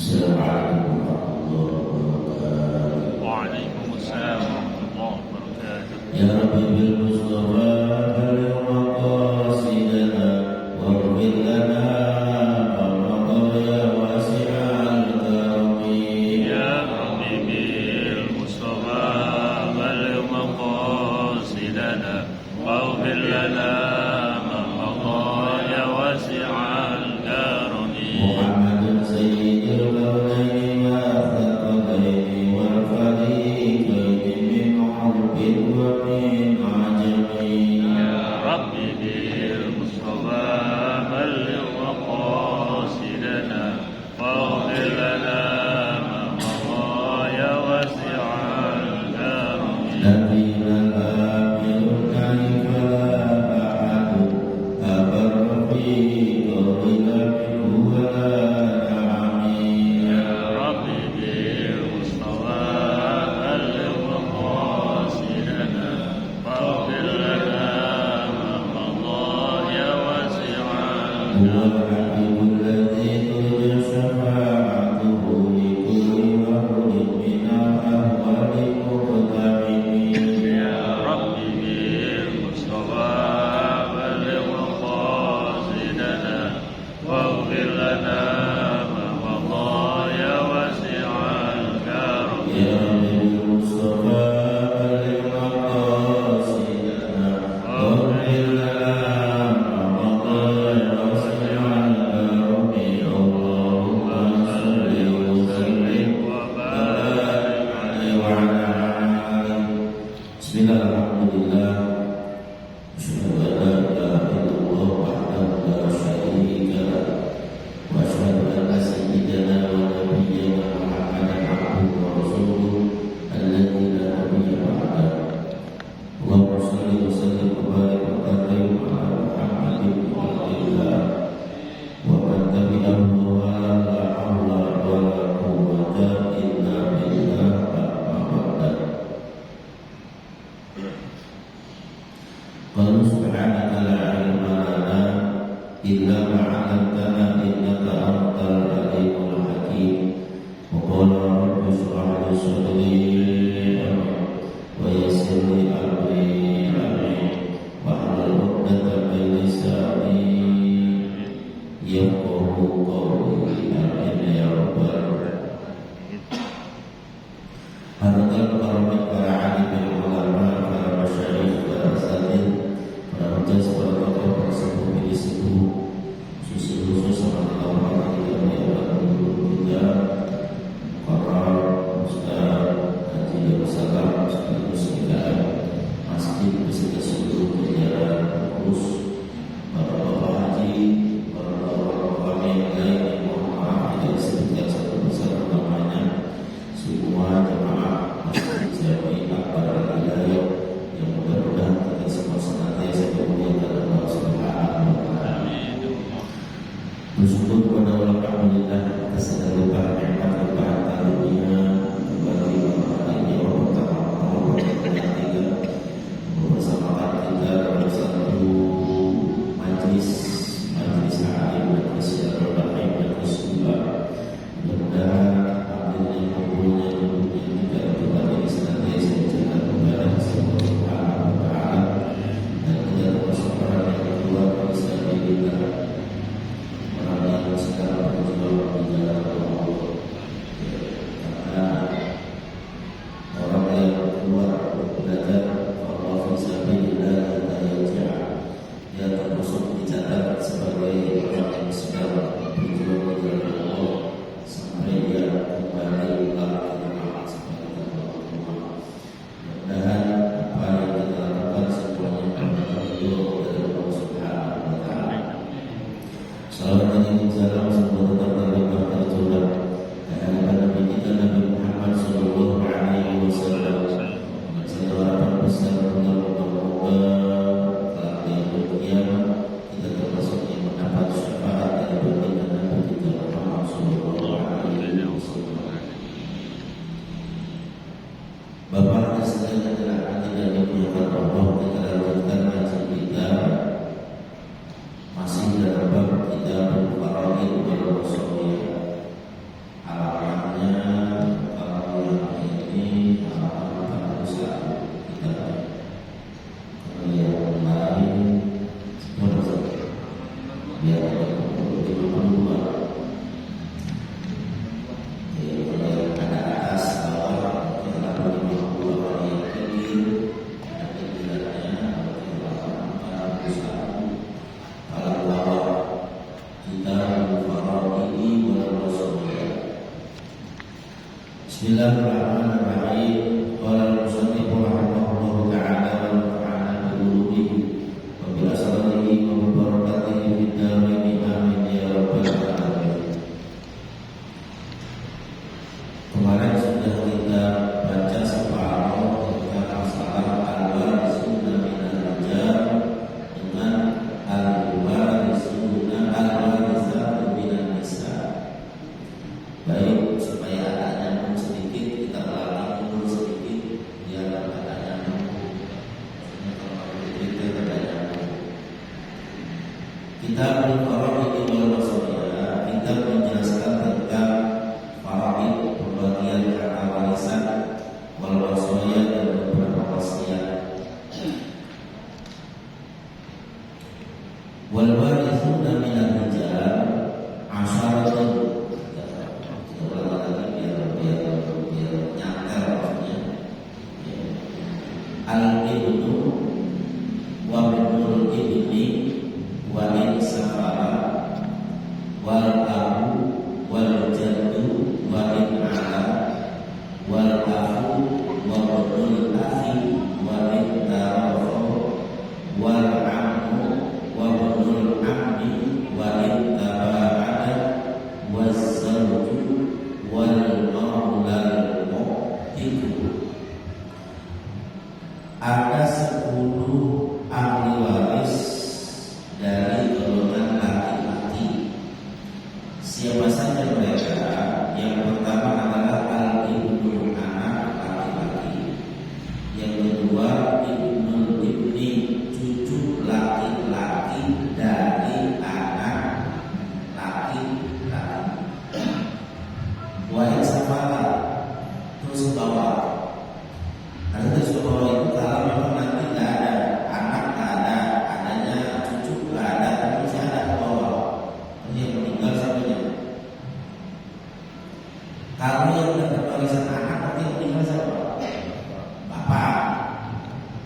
Assalamualaikum warahmatullahi wabarakatuh. Waalaikumsalam warahmatullahi wabarakatuh. Ya Rabbi bil Mustafa balligh maqasidana waghfir lana ya wasi'al karami. Ya Rabbi bil Mustafa balligh maqasidana waghfir lana ma madha ya wasi'al karami. Muhammadun sayyidul kaunaini wa thaqalaini wal fariqaini min harbin wa min ajami. Ya Rabbi bil Mustafa balligh maqasidana waghfir lana ma madha ya wasi'al karami. Nabiyana amilun kaifala ahadu abarrafi qawlina minhu wa na'ami. Ya Rabbi bil Mustafa balligh maqasidana waghfir lana ma madha ya wasi'al Huwa al-habibul ladzi turja syafa'atuhu li kulli mahrumin min al-ahwali muqtamin. Ya Rabbi bil Mustafa balligh maqasidana waghfir lana ma madha ya wasi'al karam. Ya Rabbi Mustafa balligh maqasidana waghfir lana ma madha ya wasi'al karami. Allahumma salli wa sallim Wa wa barik barik alaihi wa ala alihi. Bismillahirrahmanirrahim. Asyhadu an la ilaha illallah wahdahu la syarika lahu wa asyhadu anna sayyidana wa nabiyyana Muhammadan abduhu wa rasuluhu alladzi la nabiyya ba'dahu. Allahumma shalli wa sallim wa barik wa karim ala Muhammadin wa alihi wa man tabi'ahu wa la hawla wa la quwwata illa billah amma ba'd. Qala subhanaka la ilma lana illa ma 'allamtana innaka antal alimul hakim. Wa qala rabbi shrah li sadri wa yassir li amri wa hlul 'uqdatam min lisani yafqahu qawli. Amin ya rabbal alamin. Harakat karamat para alim ulama, para masyayikh, para asatidz, para ustaz, para tokoh, para sepuh, sepuh, khusus sama Allah yang kita, para ustaz, haji Yerusalem, sekaligus kita masjid beserta seluruh jajaran pengurus, para bapak haji, para bapak kami yang lain yang mohon maaf tidak disebutkan satu persatu namanya. Semua jemaah masjid Jami'ah para hidayah yang mudah-mudahan kita semua senantiasa dimuliakan Allah Subhanahu wa taala. Bersyukur kepada Allah alhamdulillah atas segala limpahan nikmat limpahan karunia bagi bapak ini Allah Taala kita bersama kita dalam satu majlis alim, majlis rahim, majlis doa. Mudah-mudahan ambilnya kabulnya juga kita ini senantiasa dijaga kepada Allah Subhanahu wa taala dan kita termasuk orang yang keluar dari sabilillah, orang yang sekarang berjuang di jalan Allah. Karena orang yang keluar belajar Allah fi sabilillah la yarja', dia termasuk dicatat sebagai orang yang sedang berjuang di jalan Allah sampai dia kembali lagi sebagai Allah. Mudah-mudahan apa yang kita lakukan semuanya adalah ridho dari Allah Subhanahu wa taala. Salawat dan salam semoga tetap terlimpah tercurah kepada Nabi kita Nabi Muhammad sallallahu alaihi wasallam. Salawat besar moga-moga kelak di hari kiamat kita termasuk yang mendapat syafaat dari baginda Nabi kita Muhammad sallallahu alaihi wasallam. Bapak dan sekalian yang dirahmati dan dimuliakan Allah, kita lanjutkan kajian kita masih dalam bab kita Al-Faraid wal Bismillahirrahmanirrahim. Qala al-musannif rahimahullahu ta'ala wa nafa'ana bi ulumihi wa bi asrarihi wa bi barakatihi fid dharain amin ya rabbal alamin. Kemarin sudah kita baca separuh tentang masalah al-warisuna minal rijal dengan al-warisuna al-warisatu minan nisa. Baik, supaya ada nyambung sedikit, kita ulangi dulu sedikit biar ada nyambung. Kita ada nyambung. Kita berfaraid wal wasiyah, kita menjelaskan tentang faraid, pembagian harta warisan, wal wasiyah dan beberapa wasiat. Wal warithuna minal rijal asharatun. Al-ibnu wa binul ibni wa in safara wal abu wal jaddu wa in ala wal akhu wa binul akhi wa in tarafa wal ammu wa binul ammi wa in tabaada waz zawju wal maulal mu'tiku. Ada 10 ahli waris dari golongan laki-laki. Siapa saja mereka? Yang pertama adalah al-ibnu, anak laki-laki. Yang kedua ibnul ibni, cucu laki-laki dari anak laki-laki. Wahid safara, terus bawah. Ada terus bawah itu kalau memang nanti tidak ada anak, tidak ada, adanya cucu, tidak ada, tapi masih ada ke bawah. Ini yang meninggal siapanya? Kalau yang dapat warisan anak, berarti yang meninggal siapa? Bapak.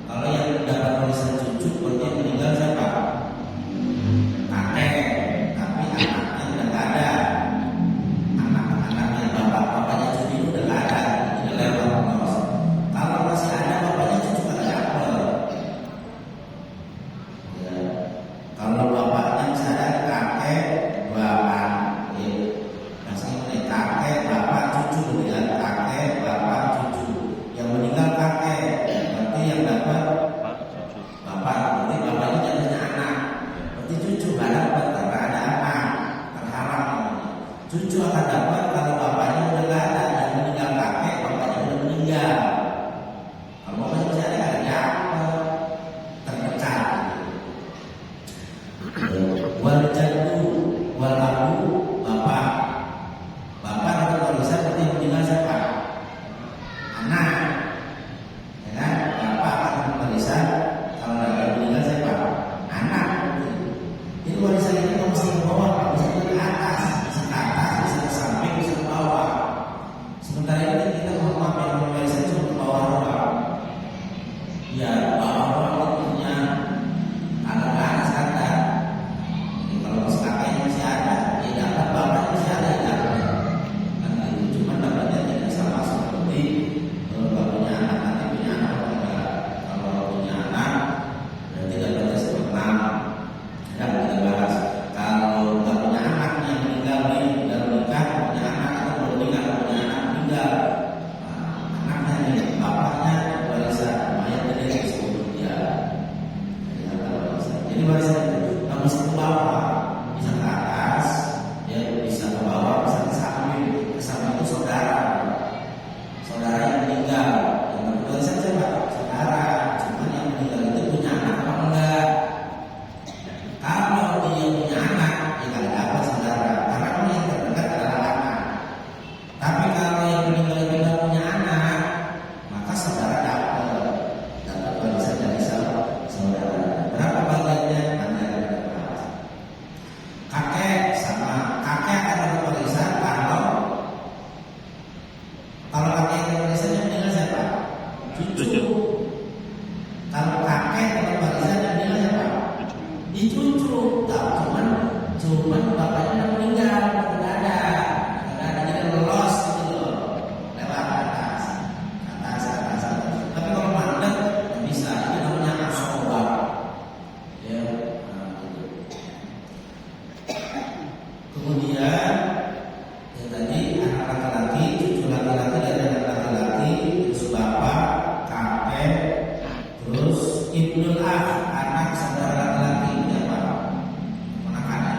Kalau yang dapat warisan cucu, berarti yang meninggal siapa? Kakek. Tapi anaknya sudah tidak ada. Anak-anaknya bapaknya cucu itu sudah tidak ada, tidak lewat. Kalau masih ada bapaknya cucu kan dapat. Ya. Kalau bapaknya masih ada kakek, bapak, ya. Masih ada kakek, bapak, cucu, ya. Kakek, bapak, cucu. Yang meninggal kakek, berarti yang dapat bapak. Berarti bapaknya jadinya anak. Berarti cucu nggak dapat karena ada anak, terhalang. Cucu akan dapat kalau bapaknya udah nggak ada. Yang meninggal kakek, bapaknya udah meninggal. Kalau bapaknya masih ada kan ya terdekat. Wal jaddu wal abu, bapak. Bapak dapat warisan berarti yang meninggal siapa? Anak. Ya kan? Bapak akan dapat warisan kalau dapat meninggal siapa? Anak. Jadi warisan itu nggak mesti ke bawah, nggak mesti ke atas, bisa ke atas, bisa ke samping, bisa ke bawah. Sementara ini kita mau yang warisan cuma ke bawah doang. Ya, bawah punya anak-anak standar. Jadi kalau kakeknya masih ada, ya dapat, bapaknya masih ada, ya dapat. Kan itu cuma dapatnya tidak sama seperti kalau nggak punya anak, nanti punya anak enggak. Kalau punya anak, berarti dapatnya seperti dan kita bahas. Kalau nggak punya anak yang meninggal nih, udah menikah, punya anak atau belum menikah, punya anak meninggal, anaknya nih, bapaknya warisan, mayat dari disebut dia. Jadi warisan itu nggak mesti ke bawah, bisa ke atas, ya bisa ke bawah, bisa ke samping. Ke samping itu saudara, saudara yang meninggal. Yang dapat warisan siapa? Saudara. Cuma yang meninggal itu punya anak apa enggak? Kalau dia punya anak, dia nggak dapat saudara, karena yang terdekat adalah anak. Tapi kalau yang meninggal itu nggak punya anak, maka saudara dapat warisan dari saudara. Berapa bagiannya? Nanti akan kita bahas. Kakek sama kakek akan dapat warisan kalau kakek yang dapat warisan yang meninggal siapa? Cucu. Kalau kakek dapat warisan yang meninggal siapa? Di cucu. Cuman bapaknya udah meninggal, nggak ada, jadi lolos gitu loh, lewat. Kemudian yang tadi anak laki-laki, cucu laki-laki dari anak laki-laki, terus bapak, kakek, terus ibnul akh, anak saudara laki-laki, ini apa? Ponakan ya,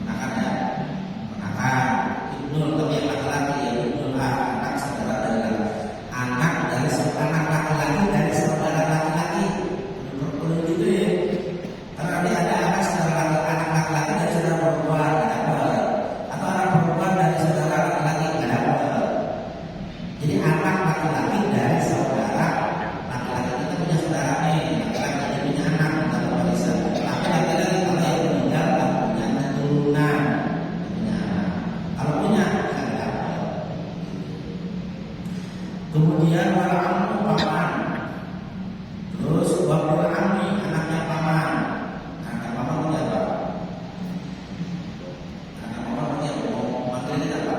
ponakan ya, ponakan. Ibnul tapi yang laki-laki ya, ibnul akh, anak saudara dari anak dari anak laki-laki dari saudara laki-laki. Perlu gitu ya. Karena nanti ada anak saudara anak laki-laki dari saudara perempuan, ada apa? Atau anak perempuan dari saudara laki-laki, ada apa? Jadi anak laki-laki dari saudara laki-laki, kita punya saudara nih, laki-laki dia punya anak, kita bisa. Tapi laki-laki kalau yang meninggal tak punya keturunan, punya anak. Kalau punya, kita tidak apa. Kemudian walaupun paman, terus wabul ami, anaknya paman. Anaknya paman punya apa? Anaknya paman punya apa? Manggilnya apa?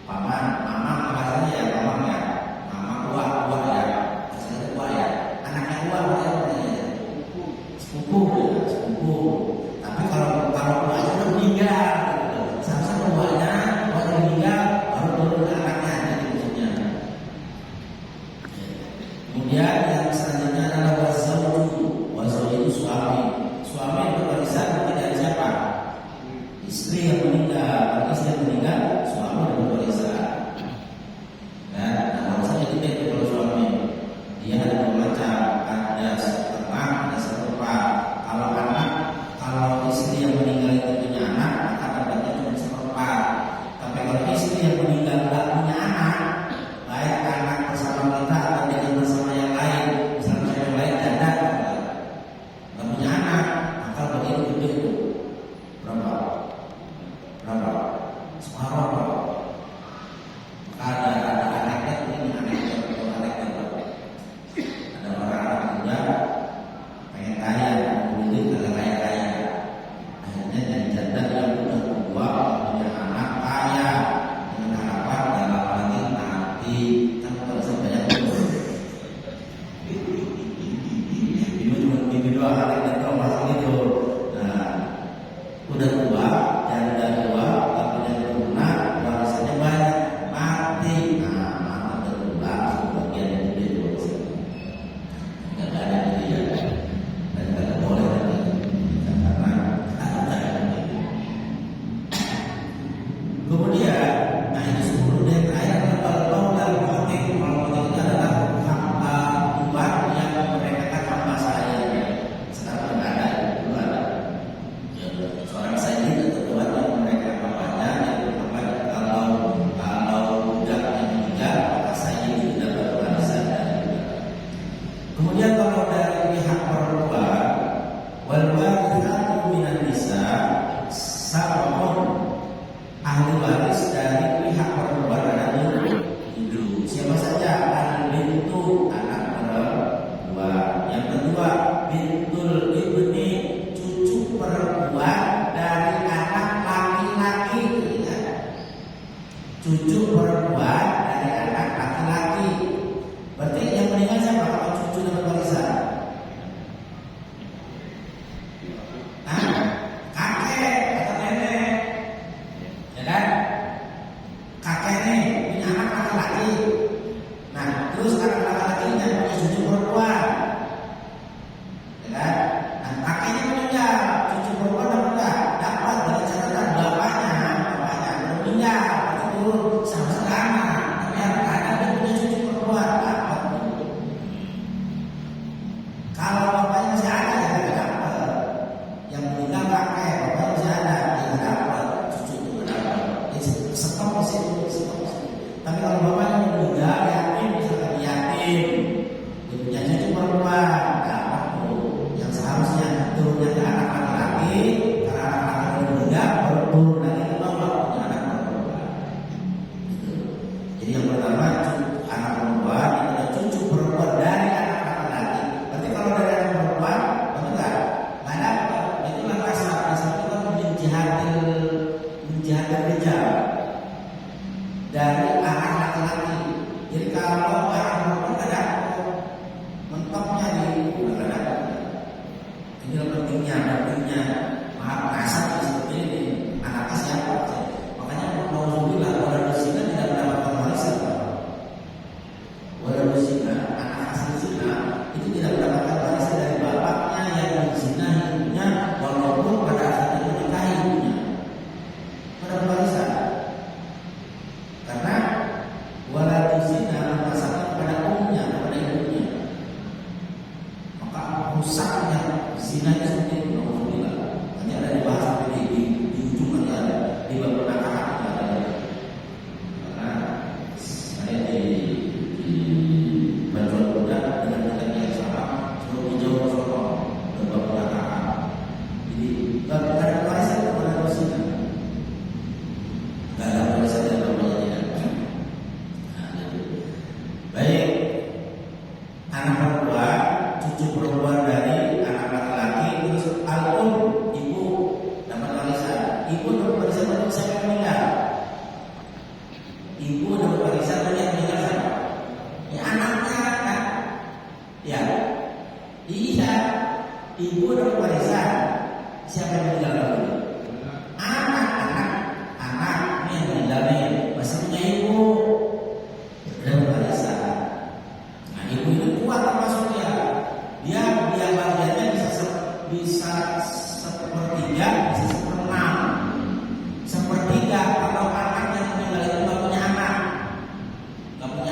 Paman, mama bahasanya ya paman ya. Mama uak ya. Bahasanya uak ya. Anaknya uak punya apa ya? Sepupu ya, sepupu. Tapi kalau uaknya udah meninggal, gitu. Sama-sama uaknya meninggal, baru turun ke anaknya, jadi maksudnya. Kemudian yang selanjutnya adalah wazauju. Wazauju itu suami. Suami yang berwarisan tidak siapa? Istri yang meninggal. Kalau istri yang meninggal, suami yang berwarisan. Dan warisan itu beda kalau suami. Dia ada dua macam, ada setengah, ada seperempat. Kalau istri yang meninggal itu punya anak, maka dapatnya cuma seperempat. Tapi kalau istri yang meninggal tidak punya anak, baik anak bersama kita atau dengan bersama yang lain, bersama yang lain janda, tidak punya anak, maka begini gede itu berapa? Separuh. Maka ada anaknya, ini anaknya berapa? Ada orang muda pengen kaya, kemudian ada kaya. Akhirnya jadi janda yang udah tua, punya anak kaya, dengan harapan dalam lagi nanti kan kalau banyak ini cuma dua kali dan tahu masalah itu. Nah, udah tua, janda tua, tak punya keturunan, warisannya banyak, mati. Nah, mati terulang sebagian yang gede warisan. Nggak ada dia, dan nggak boleh lagi, karena ada begitu. Kemudian, nah ini 10 dan terakhir adalah dan motif. Kalau motif itu adalah hamba tuan yang mereka hamba saya. Sekarang tidak ada, itu ada. Seorang sayyid atau tuan yang mereka hambanya, yang hamba kalau budak yang meninggal, maka sayyid itu dapat warisan dari budak. Kemudian kalau dari pihak perempuan, wal warithatu minan nisa sab'un. Ahli waris dari pihak perempuan adalah ibu. Siapa saja? Al-bintu, anak perempuan. Yang kedua, bintul ibni, cucu perempuan dari anak laki-laki. Cucu perempuan dari anak laki-laki. Berarti yang meninggal siapa? Kalau cucu dapat warisan? Kakek atau nenek. Ya kan? Kakek nih punya anak laki-laki. Nah, terus anak laki-lakinya punya cucu perempuan. Ya kan? Nah, kakeknya meninggal, cucu perempuan dapat dari catatan bapaknya udah meninggal, itu sama-sama. Tapi anak-anak dia punya cucu perempuan dapat. Kalau bapaknya masih ada ya tidak dapat. Yang meninggal kakek, bapaknya masih ada ya dapat. Cucu itu dapat. Stop di situ. Tapi kalau bapaknya meninggal, yatim misalkan yatim, dia punya cucu perempuan, dapat tuh. Yang seharusnya turunnya ke anak laki-laki, karena anak laki-laki meninggal, baru turun lagi ke bawah punya anak perempuan. Gitu. pentingnya maaf kasar seperti ini, anaknya siapa? Makanya alhamdulillah orang zina tidak mendapatkan warisan. Orang zina, anak hasil zina itu tidak mendapatkan warisan dari bapaknya yang menzinahi ibunya, walaupun pada akhirnya menikahi ibunya. Mendapat warisan karena walad zina berdasarkan kepada umumnya, kepada ibunya. Maka rusaknya zina itu seperti itu. Alhamdulillah. Hanya ada dibahas di ujung nanti ada di bab penakahan ada. Karena saya di bantuan budak dengan budak yang sama selalu jauh soal bab penakahan. Jadi bab ada warisan kepada zina. Gak ada warisan yang namanya zina. Baik, anak perempuan, cucu perempuan dari anak laki-laki, terus alum ibu dapat warisan. Ibu dapat warisan untuk siapa yang meninggal? Ibu dapat warisan untuk yang meninggal siapa? Ya anaknya kan? Ya, iya. Ibu dapat warisan. Siapa yang meninggal dulu? Anak yang meninggal nih masih punya ibu. Dapat warisan. Nah, ibu itu kuat termasuk dia. Dia bagiannya bisa sepertiga, bisa seperenam. Sepertiga kalau anak yang meninggal itu nggak punya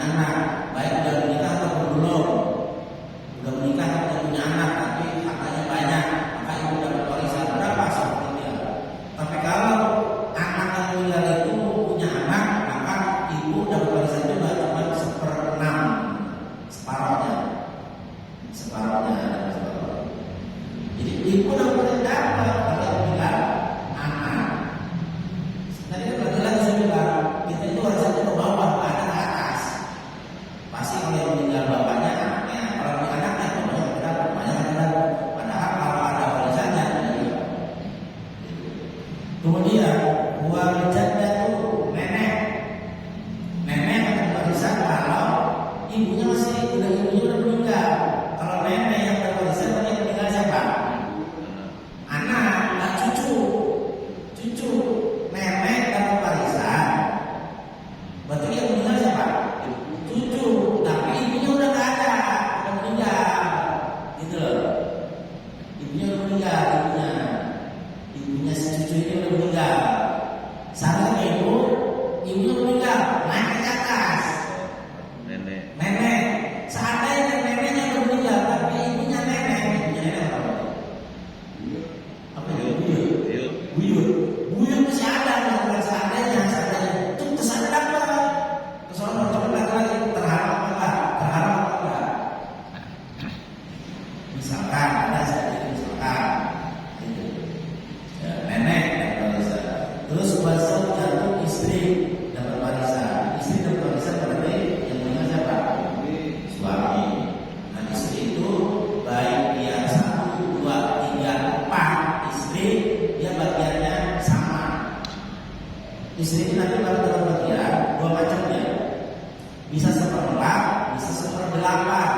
anak, baik udah menikah atau belum. Udah menikah atau punya anak, tapi hartanya banyak, maka ibu dapat warisan berapa sepertiga. Tapi kalau anak yang meninggal itu punya anak, maka ibu dapat warisan juga cuma seperenam, separuhnya. Jadi ibu dapat warisan kalau meninggal anak. Tadi kan lagi-lagi saya bilang kita itu warisannya ke bawah, ke atas. Pasti kalau yang meninggal bapaknya anaknya, kalau anaknya bapaknya tidak. Padahal kalau ada warisannya juga. Kemudian warisannya itu nenek akan warisan kalau ibunya udah meninggal. Kalau nenek yang berwarisan yang meninggal siapa? Anak, nggak cucu. Nenek dapat warisan. Berarti yang meninggal siapa? Cucu. Tapi ibunya udah nggak ada, udah meninggal. Gitu loh. Ibunya udah meninggal, ibunya si cucu ini udah meninggal. Sama ibunya udah meninggal, naik ke atas. Nenek. Seandainya neneknya udah meninggal, tapi ibunya nenek apa ya? Buyut masih ada, bukan seandainya itu tersadar apa? Kesono coba lagi terharap apa enggak? Misalkan ada ya, nenek dapat warisan. Terus warisan jatuh istri dapat warisan. Istri dapat warisan berarti yang meninggal siapa? Suami. Nah, istri itu baik dia 1, 2, 3, 4 istri, dia bagiannya sama. Istri ini nanti baru dapat bagian 2 macamnya. Bisa 1/4, bisa 1/8.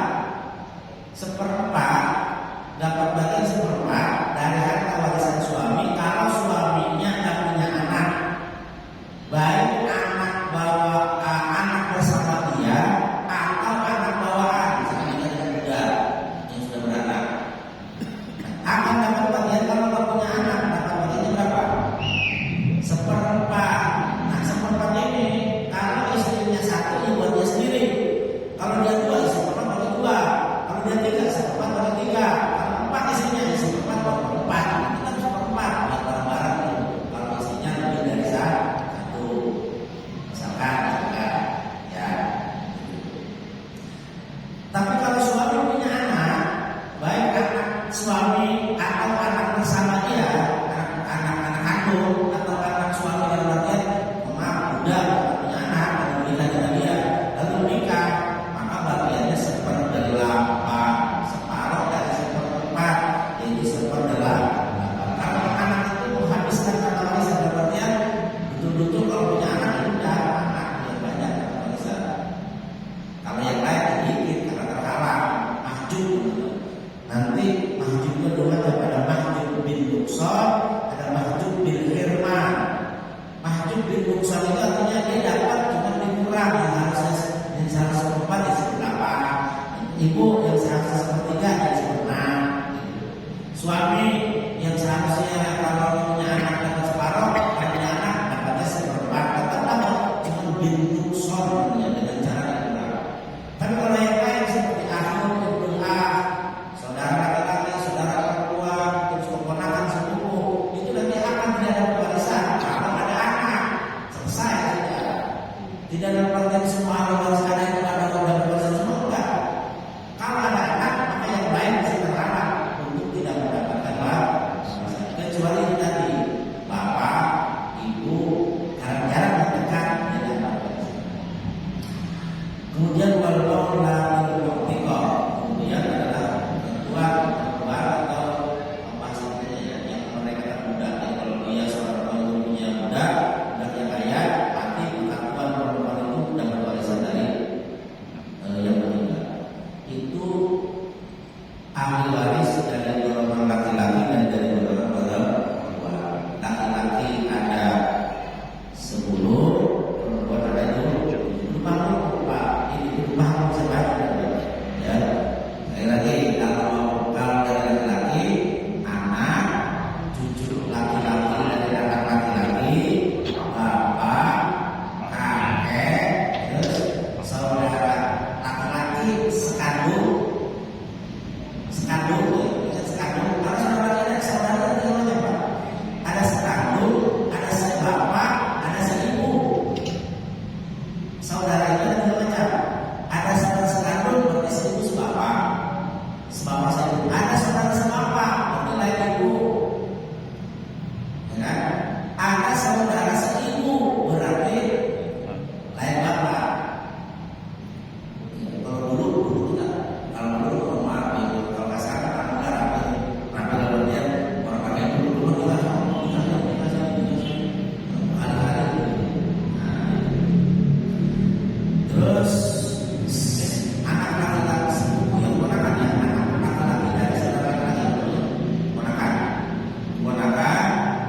1/4 dapat bagian 1/4 dari harta warisan suami kalau suaminya tak punya anak. Baik anak bersama dia atau anak bawaan, misalnya dia muda yang sudah beranak, akan dapat bagian kalau nggak punya anak. Dapat bagiannya berapa? 1/4. Nah, 1/4 ini kalau istrinya 1 ya buat dia sendiri. Kalau dia 2 ya 1/4 bagi 2. Kalau dia 3 1/4 bagi 3. Kalau 4 istrinya ya 1/4 bagi 4. Kita 1/4 buat bareng-bareng. Kalau istrinya lebih dari 1, misalkan ya. Tapi kalau suami punya anak, baik anak suami atau anak bersama dia, anak kandung atau anak suami yang bagian muda punya anak dan menikah dengan dia, lalu menikah, maka bagiannya 1/8, separuh dari 1/4, yaitu 1/8. Kalau anak itu menghabiskan kata warisan berarti betul-betul kalau punya anak itu udah anak yang banyak kata warisan. Kalau yang lain sedikit karena terhalang mahjub. Nanti mahjub kedua daripada mahjub dia dapat cuma dikurang, yang seharusnya seperempat ya seperempat, ibu yang seharusnya sepertiga ya seperenam, suami yang seharusnya kalau punya anak dapat separuh, punya anak dapatnya seperempat, tetap dapat cuma bentuk sornya dengan cara dikurang. Tapi kalau yang lain seperti ahli berdoa, saudara laki-laki, saudara perempuan, terus keponakan sepupu, itu nanti akan tidak ada warisan. Kalau ada anak, selesai saja. Tidak dalam artian semua ahli waris ada yang ada warisan semua enggak. Kalau ada anak, maka yang lain bisa terlambat untuk tidak mendapatkan warisan. Kecuali tadi bapak, ibu, jarang-jarang mendekat tidak warisan. Kemudian walaupun kemudian adalah ketua atau apa saja yang mereka muda, kalau dia seorang penghulunya muda yang kaya, pasti perempuan itu dapat warisan dari yang meninggal. Itu ahli waris dari golongan laki-laki dan dari golongan perempuan. Laki-laki ada 10, perempuan ada 7. Paham saya ya. Sekali lagi kalau dari laki-laki, anak, cucu laki-laki dari anak laki-laki, bapak, kakek, terus saudara laki-laki sekandung. Kalau saudara itu apa? Ada sekandung, ada sebapak, ada seibu. Saudara itu ada dua macam. Ada saudara sekandung berarti seibu sebapak seibu. Ada saudara sebapak berarti lain ibu, ya kan? Ada saudara seibu berarti lain bapak. Ya, kalau dulu enggak. Kalau maaf ibu, kalau nggak salah kalau nggak rapi kalau dia orang pakai dulu kita terus anak laki-laki sepupu yang ponakannya, anak laki-laki dari saudara laki-laki ponakan,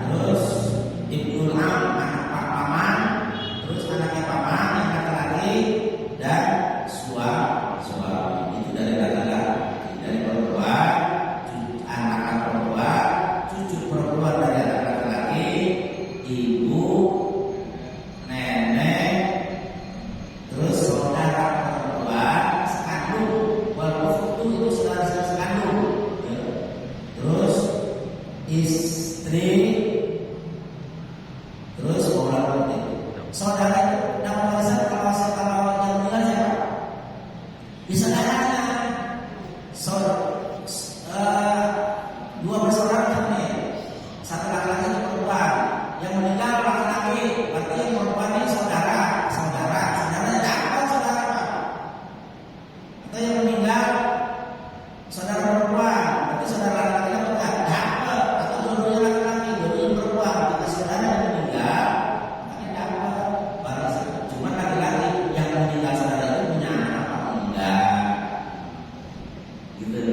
terus ibnu anak paman, terus anaknya paman yang laki-laki dan suami itu dari laki-laki, dari perempuan, anak perempuan, cucu perempuan dari anak laki-laki, ibu, nenek, terus saudara perempuan sekandung, walaupun itu saudara sekandung, ya. Terus istri, terus orang putih. Saudara itu dapat warisan kalau yang meninggal siapa? Bisa tanya dua bersaudara nih, satu laki-laki satu perempuan, yang meninggal laki-laki, berarti yang perempuan ini saudaranya dapat saudara apa? Atau yang meninggal saudara perempuan, berarti saudara laki-laki dapat, atau dua-duanya laki-laki, dua-duanya perempuan, kita saudara yang meninggal, makanya dapat warisan. Cuma laki-laki yang meninggal saudara itu punya anak apa enggak? Gitu.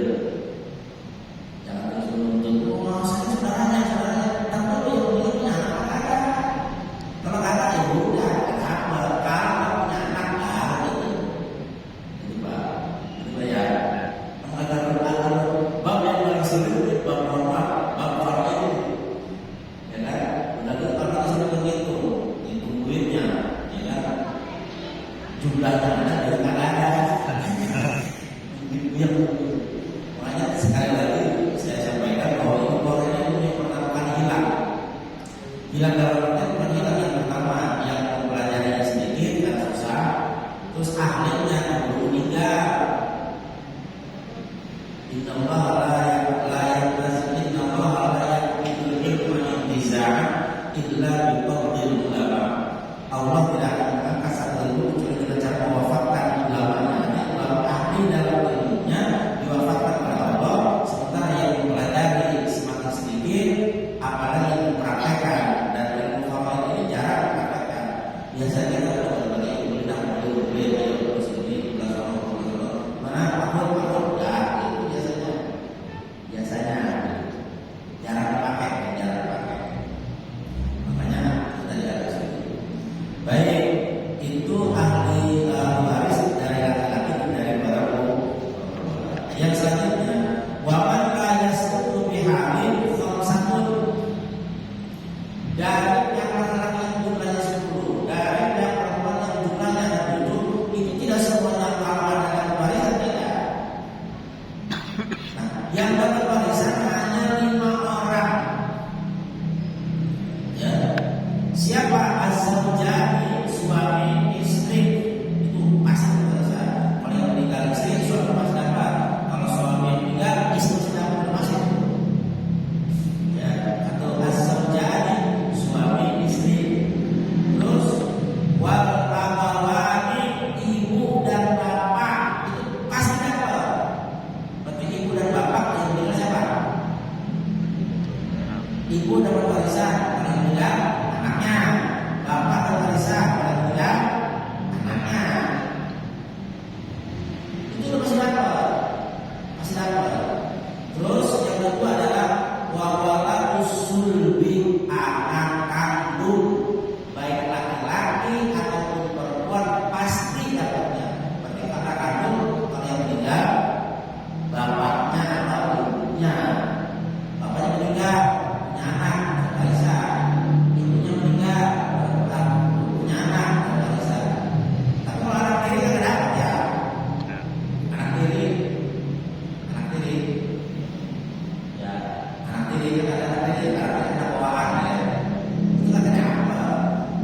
Jangan terus menuntut Ibu dapat warisan paling mudah anaknya, bapak dapat warisan paling mudah anaknya. Itu udah masih dapat, masih dapat. Terus yang kedua adalah wawala usul bi anak kandung, baik laki-laki ataupun perempuan pasti dapatnya. Berarti anak kandung kalau yang meninggal bapaknya atau ibunya, bapaknya meninggal punya anak warisan, ibunya meninggal punya anak warisan. Tapi kalau anak tiri kan dapat ya, anak tiri ya, anak tiri kan ada anak tiri, anak bawaan ya, itu kan ada apa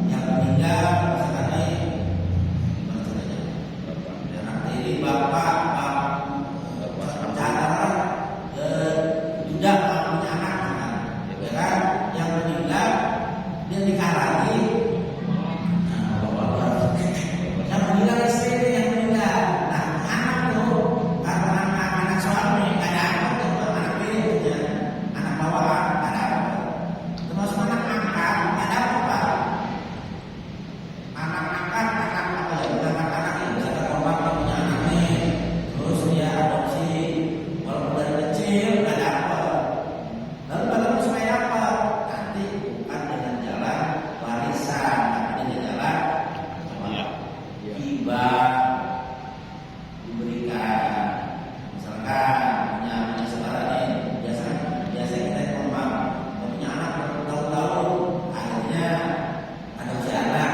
yang meninggal misalnya gimana caranya, anak tiri bapak cara tidak punya anak kan, ya kan, yang meninggal dia nikah lagi, yang meninggal istri yang meninggal, nah anak tuh karena anak suami nggak dapat tuh, anak tiri punya anak bawaan nggak dapat, termasuk anak angkat nggak dapat pak, anak angkat anak apa ya, bukan anak ini misalkan kalau bapak punya anak nih, terus dia adopsi, walaupun dari kecil nggak dapat, lalu bagaimana supaya dapat? Nanti bukan dengan jalan warisan, tapi dengan jalan hibah, diberikan. Misalkan punya saudara nih, biasa kita ngomong punya anak bertahun-tahun, akhirnya adopsi anak,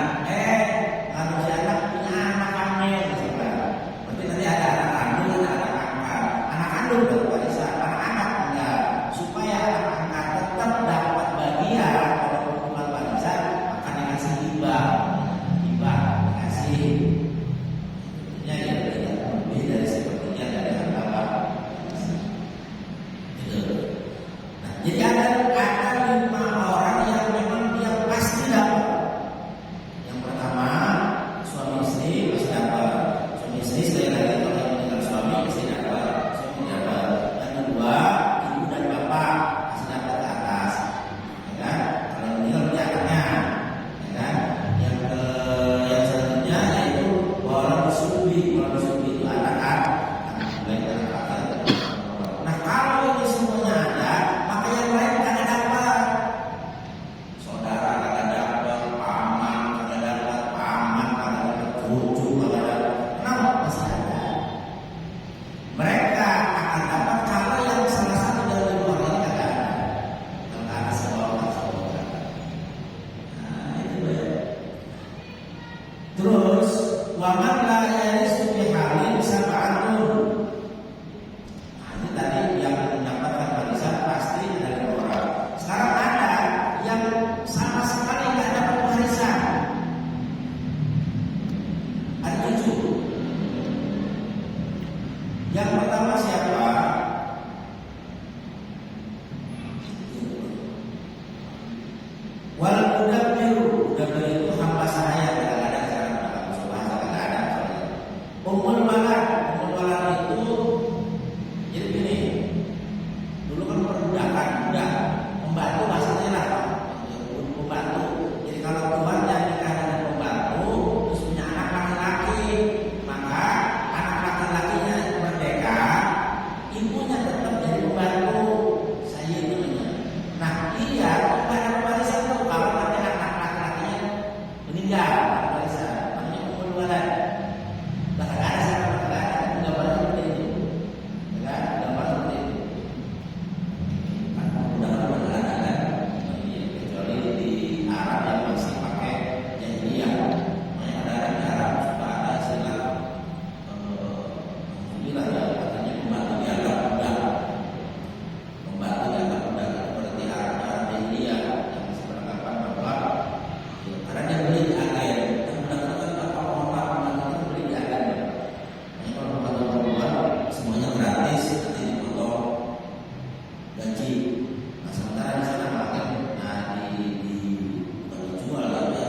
adopsi anak punya anak hamil, misalkan. Berarti nanti ada anak kandung, ada anak angkat. Anak kandung dapat warisan, anak angkat enggak. Supaya anak angkat tetap dapat bagian dari hukuman warisan, maka dikasih hibah, dikasih. Ya tidak lebih dari sepertinya dari harta itu. Nah, jadi ada 5 orang yang memang dia pasti dapat. Yang pertama suami istri pasti dapat. Suami istri sekali lagi kalau yang meninggal suami pasti dapat. Suami dapat. Yang kedua ibu dan bapak pasti dapat ke atas. Ya kan? Kalau yang meninggal punya anaknya. Ya kan? Yang selanjutnya yaitu wala subi itu anak baik anak laki. Nah kalau ini semuanya ada, maka yang lain kagak dapat. Saudara kagak dapat, paman kagak dapat, cucu kagak dapat. Kenapa? Masih ada. Mereka akan dapat kalau yang salah satu dari 2 orang ini kagak ada. Kalau ada seorang. Nah itu ya. Terus waman la yarisu bi halin sab'atun. Nah, ini tadi yang mendapatkan warisan pasti dari 2 orang. Sekarang ada yang sama sekali nggak dapat warisan. Ada 7. Yang pertama siapa? Wal mudabbiru itu hamba sahaya, kadang-kadang sekarang bahasa kadang-kadang soalnya. Ummul walad itu jadi gini. Dulu kan perbudakan, budak, pembantu bahasanya lah, pembantu. Jadi kalau Tuhan yang nikah dengan pembantu terus punya anak laki-laki, maka anak laki-lakinya itu merdeka, ibunya tetap jadi pembantu. Saya itu namanya. Nah dia bukan dapat warisan tuh kalau nanti anak laki-lakinya meninggal, dapat warisan. Namanya ummul walad. Nah nggak ada sama laki-laki, gambarnya seperti itu, ya kan? Gambar seperti itu. Kan udah nggak ada kan? Kecuali di Arab yang masih pakai jahiliyah. Makanya ada di Arab suka ada istilah inilah ya, katanya pembantu dianggap budak. Pembantu dianggap budak seperti Arab jahiliyah yang masih beranggapan bahwa karena dia beli di agen, dan budak itu kan pembantu itu beli di agen. Makanya kalau pembantu perempuan semuanya gratis, nanti dipotong gaji. Nah sementara di sana makan, nah bukan dijual lah ya,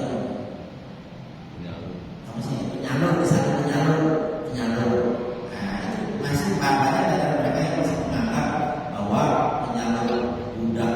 apa sih penyalur, di sana penyalur. Nah itu masih banyak dari mereka yang masih menganggap bahwa penyalur budak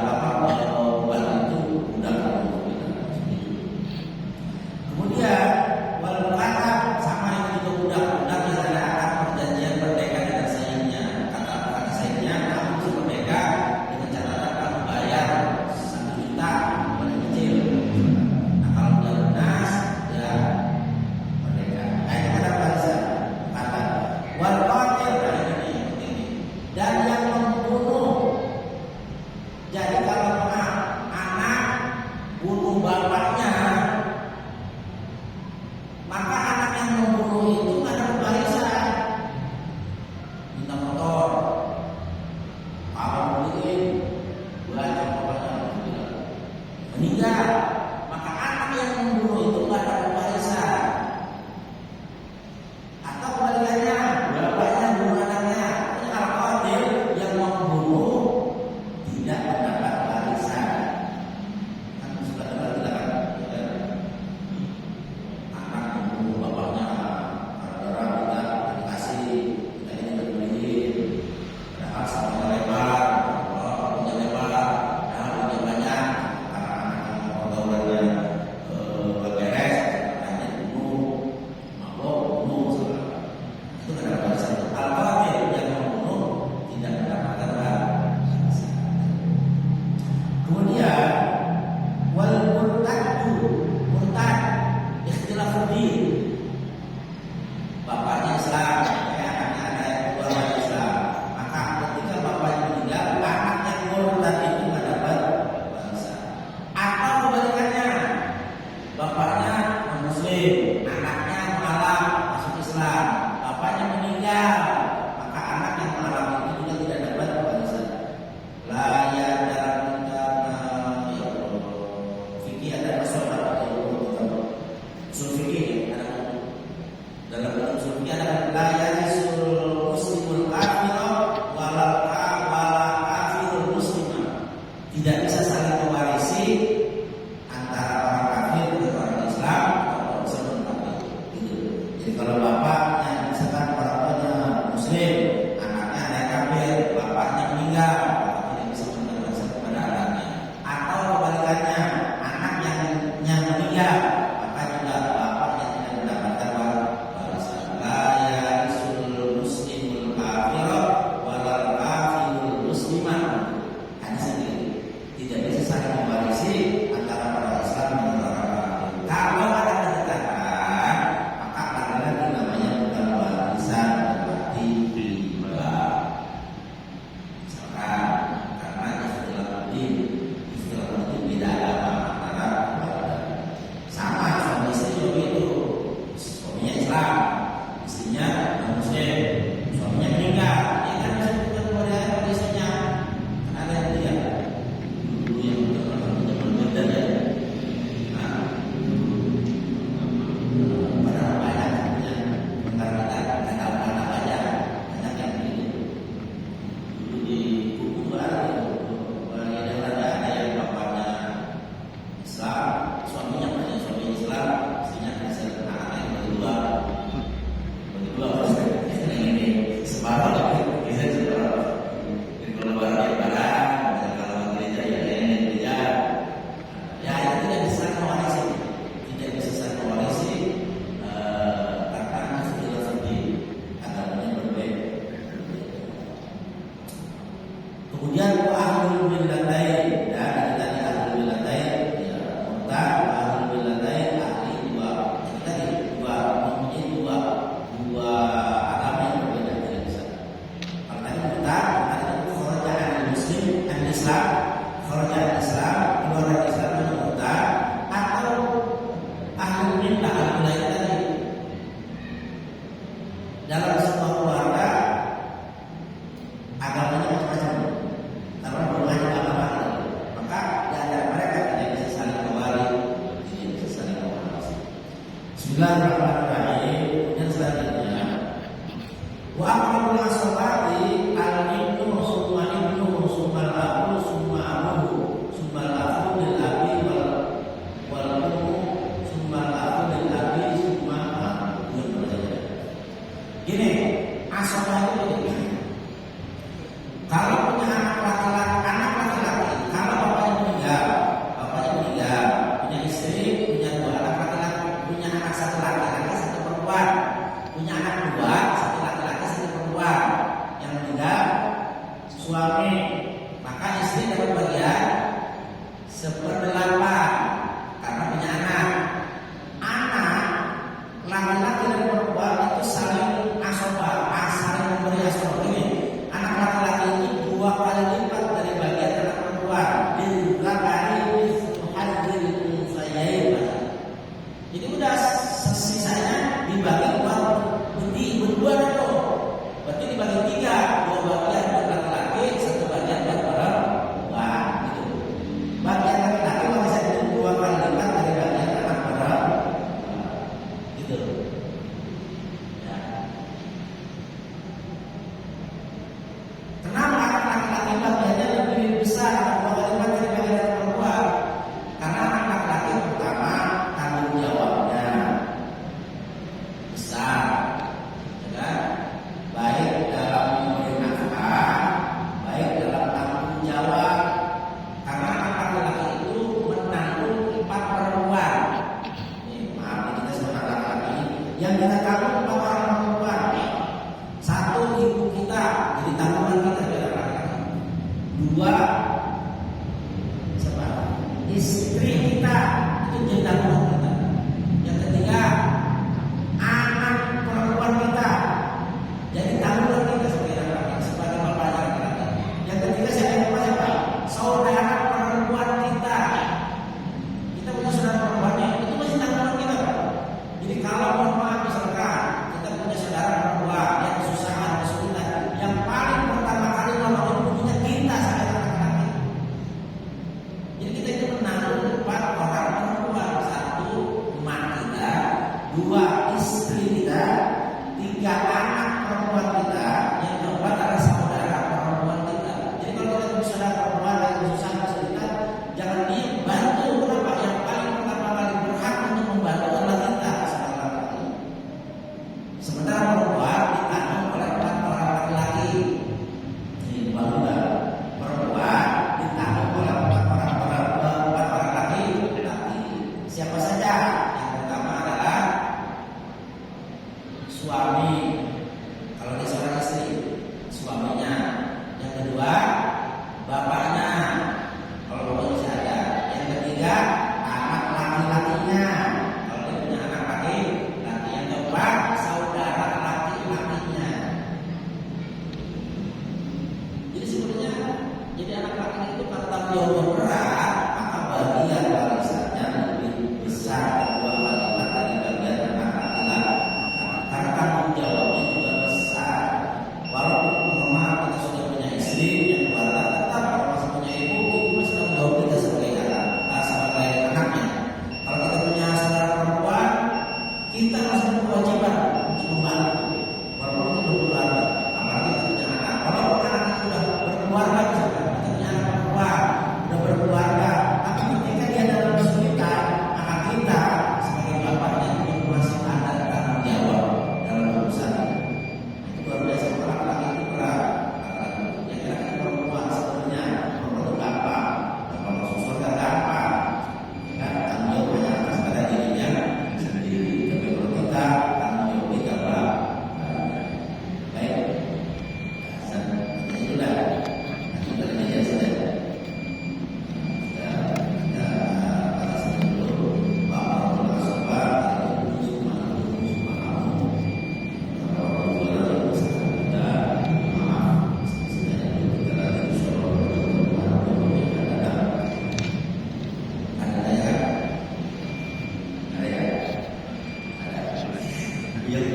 meninggal, maka anak yang membunuh itu nggak dapat warisan. Atau kebalikannya, bapaknya bunuh anaknya, ini al-qatil yang membunuh tidak mendapat warisan. Kan sudah tidak kan? Anak membunuh bapaknya, orang tidak dikasih, kita ini berbeli, padahal sama lebar, punya lebar, punya banyak, karena anak yang pergaulannya beres, hanya bunuh, mabok, bunuh, itu tidak ada warisan. Al-qatil yang membunuh tidak mendapatkan warisan. Kemudian wal murtad ikhtilafud din. Bapaknya Islam, anaknya ada yang keluar dari Islam. Maka ketika bapaknya meninggal, anak yang murtad itu nggak dapat warisan. Atau kebalikannya, bapaknya Muslim, anaknya mualaf masuk Islam, bapaknya meninggal, maka anak yang mualaf itu juga tidak dapat warisan. La ya dalam ya fikih ada masalah usul fikih ada dalam usul fikih ada la yarisul muslimul kafir wala kafirul muslimah. Tidak bisa saling mewarisi antara orang kafir dan orang Islam atau orang Islam dan kafir. Gitu. Jadi kalau bapaknya misalkan orang tuanya Muslim, anaknya ada yang kafir, bapaknya meninggal, bapak tidak bisa memberikan warisan kepada anaknya. Atau kebalikannya, anak yang meninggal, maka juga bapaknya tidak mendapatkan warisan. La yarisul muslimul kafir walal kafirul muslimah. Hadis ini tidak bisa saling mewarisi antara orang Islam dan orang kafir. Kalau ada kedekatan, maka ada lagi namanya bukan warisan, berarti tiba. Misalkan karena istilah beda agama antara keluarga. Sama suami istri juga itu, suaminya Islam, istrinya non-Muslim, suaminya meninggal, ya kan bisa bukan keluarga pada istrinya. Kan ada yang dia dulu yang berbeda ya. Nah, padahal banyak punya bentar kita nggak tahu mana banyak yang ini. Dulu di kubu ada yang bapaknya Islam, suaminya Islam, istrinya Kristen, anaknya yang berdua ini separuh lagi bisa separuh. Jadi kalau lebaran ya lebaran, kalau gereja ya gereja. Ya itu tidak bisa mewarisi, karena sudah sedih agamanya berbeda. Kemudian ahlul millatain, dan tadi ahlul millatain ya murtad, ahlul millatain ahli dua mempunyai dua agama yang berbeda tidak bisa. Kalau tadi murtad itu kharaja dari muslim dan Islam, kharaja dari Islam, keluar dari Islam itu murtad, atau ahlul millah tadi dalam sebuah keluarga agamanya macam-macam. Karena berbagai agama itu, maka dari mereka tidak bisa saling mewarisi, tidak bisa saling mewarisi. Bismillahirrahmanirrahim. Yang selanjutnya, wa aqrabul ashabati al-ibnu summa ibnu summa al-abu summa abuhu summa al-akhu lil abi wal ummu summa al-akhu lil abi summa abuhu. Gini, ashabah itu begini. Kalau punya anak laki-laki, kalau bapaknya meninggal, punya istri, punya dua anak laki-laki, punya anak satu laki-laki, satu perempuan, punya anak dua, satu laki-laki, satu perempuan, yang meninggal suami, maka istri dapat bagian 1/8 karena punya anak. Anak laki-laki dan perempuan itu saling asobah, saling memberi asobah ini. Anak laki-laki ini 2 kali lipat dari bagian anak perempuan. Jadi udah sisanya dibagi buat berdua itu. Berarti dibagi 3, 2 bagian buat laki-laki, 1 bagian buat perempuan. Dua, siapa? Istri kita, itu jadi tanggungan kita. Yang ketiga, anak perempuan kita, jadi tanggungan kita sebagai bapak dan laki-laki. Yang ketiga siapa? Saudara perempuan kita. Kita punya saudara perempuannya, itu masih tanggungan kita, Pak. Jadi kalau mohon maaf misalkan kita punya saudara perempuan yang kesusahan, kesulitan, yang paling pertama kali nolongin punya kita sebagai laki-laki. Jadi kita itu menanggung 4 orang perempuan. 1, emak kita. 2, istri kita. 3, anak perempuan kita. Yang keempat adalah saudara perempuan kita. Jadi kalau kita punya saudara perempuan yang kesusahan, kesulitan, jangan diam, bantu. Kenapa? Yang paling pertama kali berhak untuk membantu adalah kita sebagai laki-laki. Sementara perempuan ditanggung oleh 4 orang laki-laki. Ini bangga. Perempuan ditanggung oleh 4 orang laki-laki. Siapa saja? Yang pertama adalah suami. Kalau dia seorang istri, suaminya. Yang kedua, bapaknya. Kalau bapaknya masih ada. Yang ketiga, anak laki-lakinya. Kalau dia punya anak laki-laki. Yang keempat, saudara laki-lakinya. Jadi sebenarnya jadi anak laki-laki itu kalau tanggung jawab berat, maka bagian warisannya lebih besar kedua kali lipat dari bagian anak laki-laki. Karena tanggung jawabnya juga besar. Walaupun maaf kita sudah punya istri, punya keluarga, tetap kalau masih punya ibu, itu masih tanggung jawab kita sebagai anaknya. Kalau kita punya saudara perempuan, kita masih punya kewajiban untuk membantu. Walaupun kita berkeluarga, apalagi kita punya anak. Walaupun anak kita sudah berkeluarga, misalkan kita punya anak perempuan, sudah berkeluarga, tapi ketika dia dalam kesulitan, maka kita sebagai bapaknya itu masih ada tanggung jawab dalam urusan. Itu luar biasa. Laki-laki itu berat. Yang kira-kira perempuan sebenarnya perempuan itu gampang, masuk surga gampang. Tanggung jawab hanya atas pada dirinya sendiri. Tapi kalau kita tanggung jawab kita Pak. Baik. Itulah. Kita media sudah. Kita atas dulu. Bapak Sobat, semua. Yang